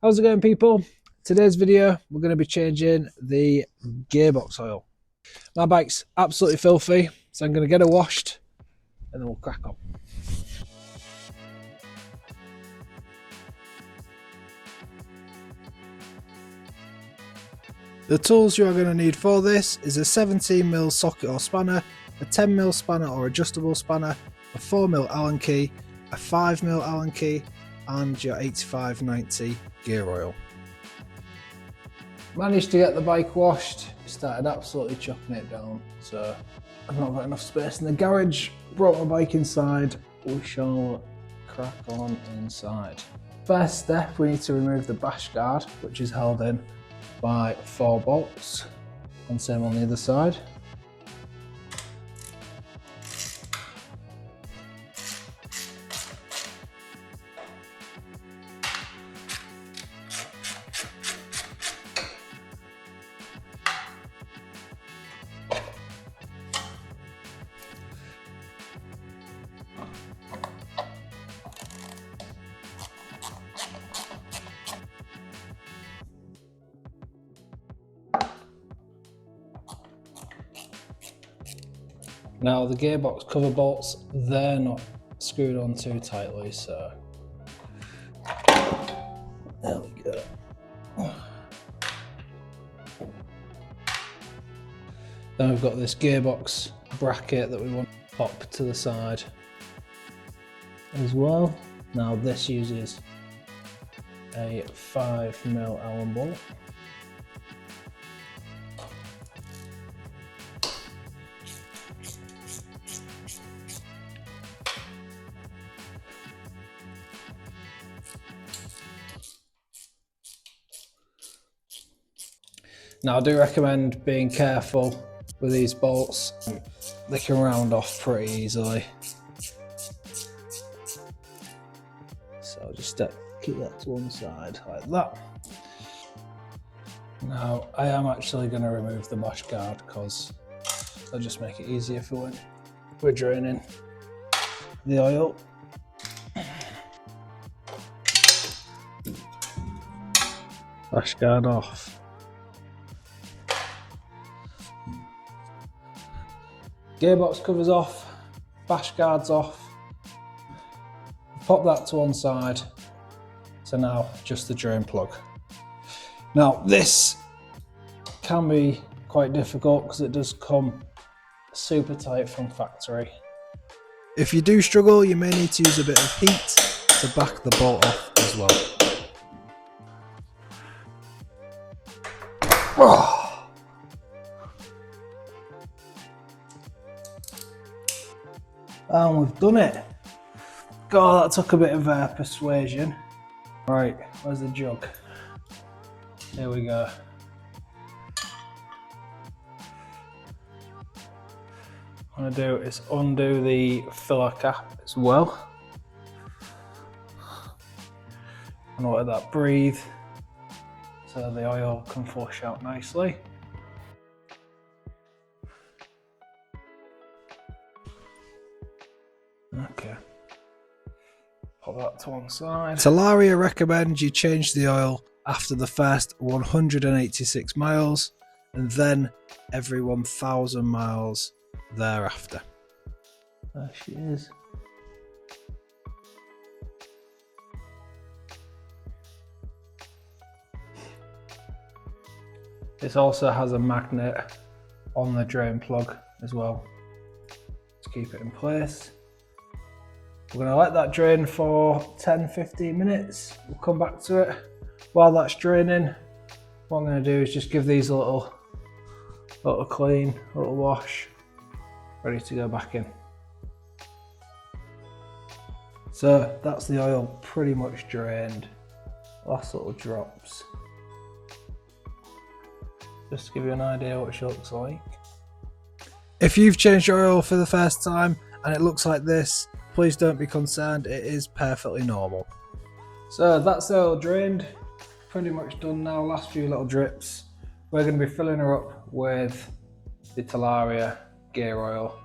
How's it going, people? Today's video, we're going to be changing the gearbox oil. My bike's absolutely filthy, so I'm going to get it washed and then we'll crack on. The tools you are going to need for this is a 17mm socket or spanner, a 10mm spanner or adjustable spanner, a 4mm Allen key, a 5mm Allen key, and your 85/90 gear oil. Managed to get the bike washed, started absolutely chucking it down, so I've not got enough space in the garage. Brought my bike inside, we shall crack on inside. First step, we need to remove the bash guard, which is held in by 4 bolts, and same on the other side. Now the gearbox cover bolts, they're not screwed on too tightly, so there we go. Then we've got this gearbox bracket that we want to pop to the side as well. Now this uses a 5mm Allen bolt. Now I do recommend being careful with these bolts. They can round off pretty easily. So I'll just keep that to one side like that. Now I am actually going to remove the bash guard because that'll just make it easier for when we're draining the oil. Bash guard off. Gearbox covers off, bash guards off. Pop that to one side. So now just the drain plug. Now this can be quite difficult because it does come super tight from factory. If you do struggle, you may need to use a bit of heat to back the bolt off as well. Oh. And we've done it. God, that took a bit of persuasion. Right, where's the jug? Here we go. What I'm going to do is undo the filler cap as well. And let that breathe so the oil can flush out nicely. Okay, put that to one side. Talaria recommends you change the oil after the first 186 miles and then every 1,000 miles thereafter. There she is. This also has a magnet on the drain plug as well to keep it in place. We're going to let that drain for 10-15 minutes. We'll come back to it. While that's draining, what I'm going to do is just give these a little clean, a little wash, ready to go back in. So that's the oil pretty much drained. Last little drops. Just to give you an idea what she looks like. If you've changed your oil for the first time and it looks like this, please don't be concerned, it is perfectly normal. So that's the oil drained, pretty much done now, last few little drips. We're going to be filling her up with the Talaria gear oil.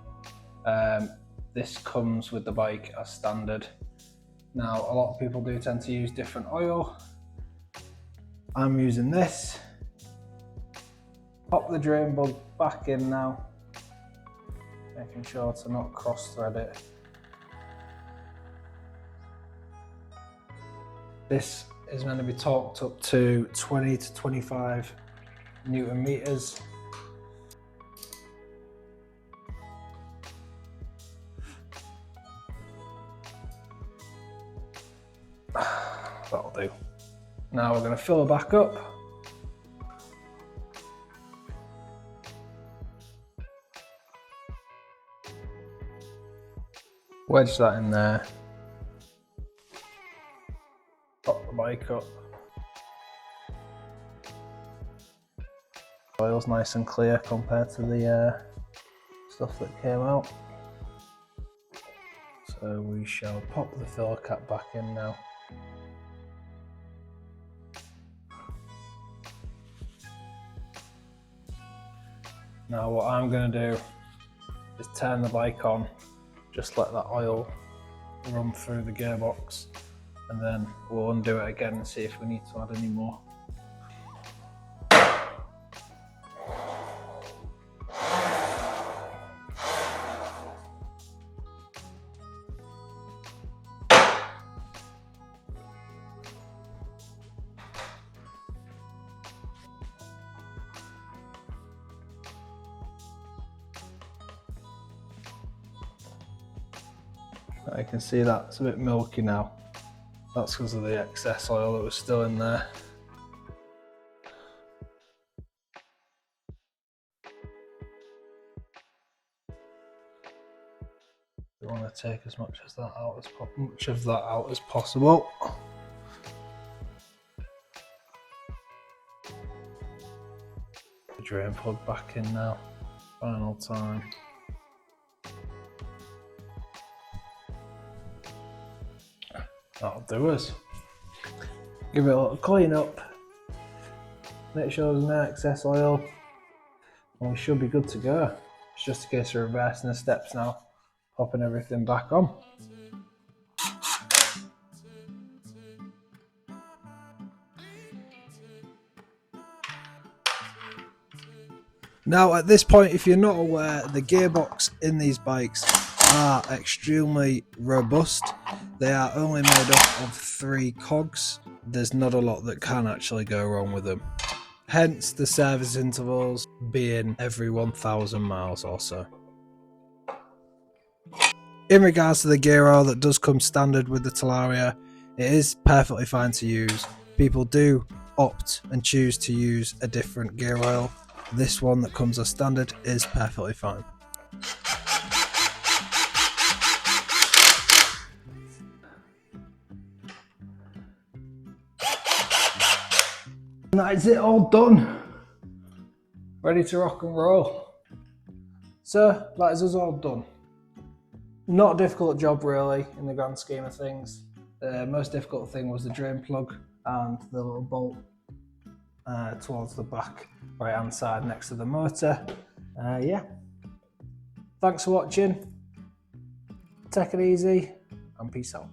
This comes with the bike as standard. Now a lot of people do tend to use different oil. I'm using this. Pop the drain plug back in now, making sure to not cross thread it. This is going to be torqued up to 20 to 25 Newton meters. That'll do. Now we're going to fill it back up. Wedge that in there. Pop the bike up. Oil's nice and clear compared to the stuff that came out. So we shall pop the filler cap back in now. Now what I'm going to do is turn the bike on, just let that oil run through the gearbox, and then we'll undo it again and see if we need to add any more. You can see that's a bit milky now. That's because of the excess oil that was still in there. We want to take as much of that out as possible. The drain plug back in now. Final time. That'll do us. Give it a little clean up. Make sure there's no excess oil. And we should be good to go. It's just a case of reversing the steps now. Popping everything back on. Now at this point, if you're not aware, the gearbox in these bikes are extremely robust. They are only made up of 3 cogs. There's not a lot that can actually go wrong with them. Hence the service intervals being every 1,000 miles or so. In regards to the gear oil that does come standard with the Talaria, it is perfectly fine to use. People do opt and choose to use a different gear oil. This one that comes as standard is perfectly fine. And that is it, all done. Ready to rock and roll. So that is us all done. Not a difficult job really in the grand scheme of things. The most difficult thing was the drain plug and the little bolt towards the back right hand side next to the motor. Yeah. Thanks for watching. Take it easy and peace out.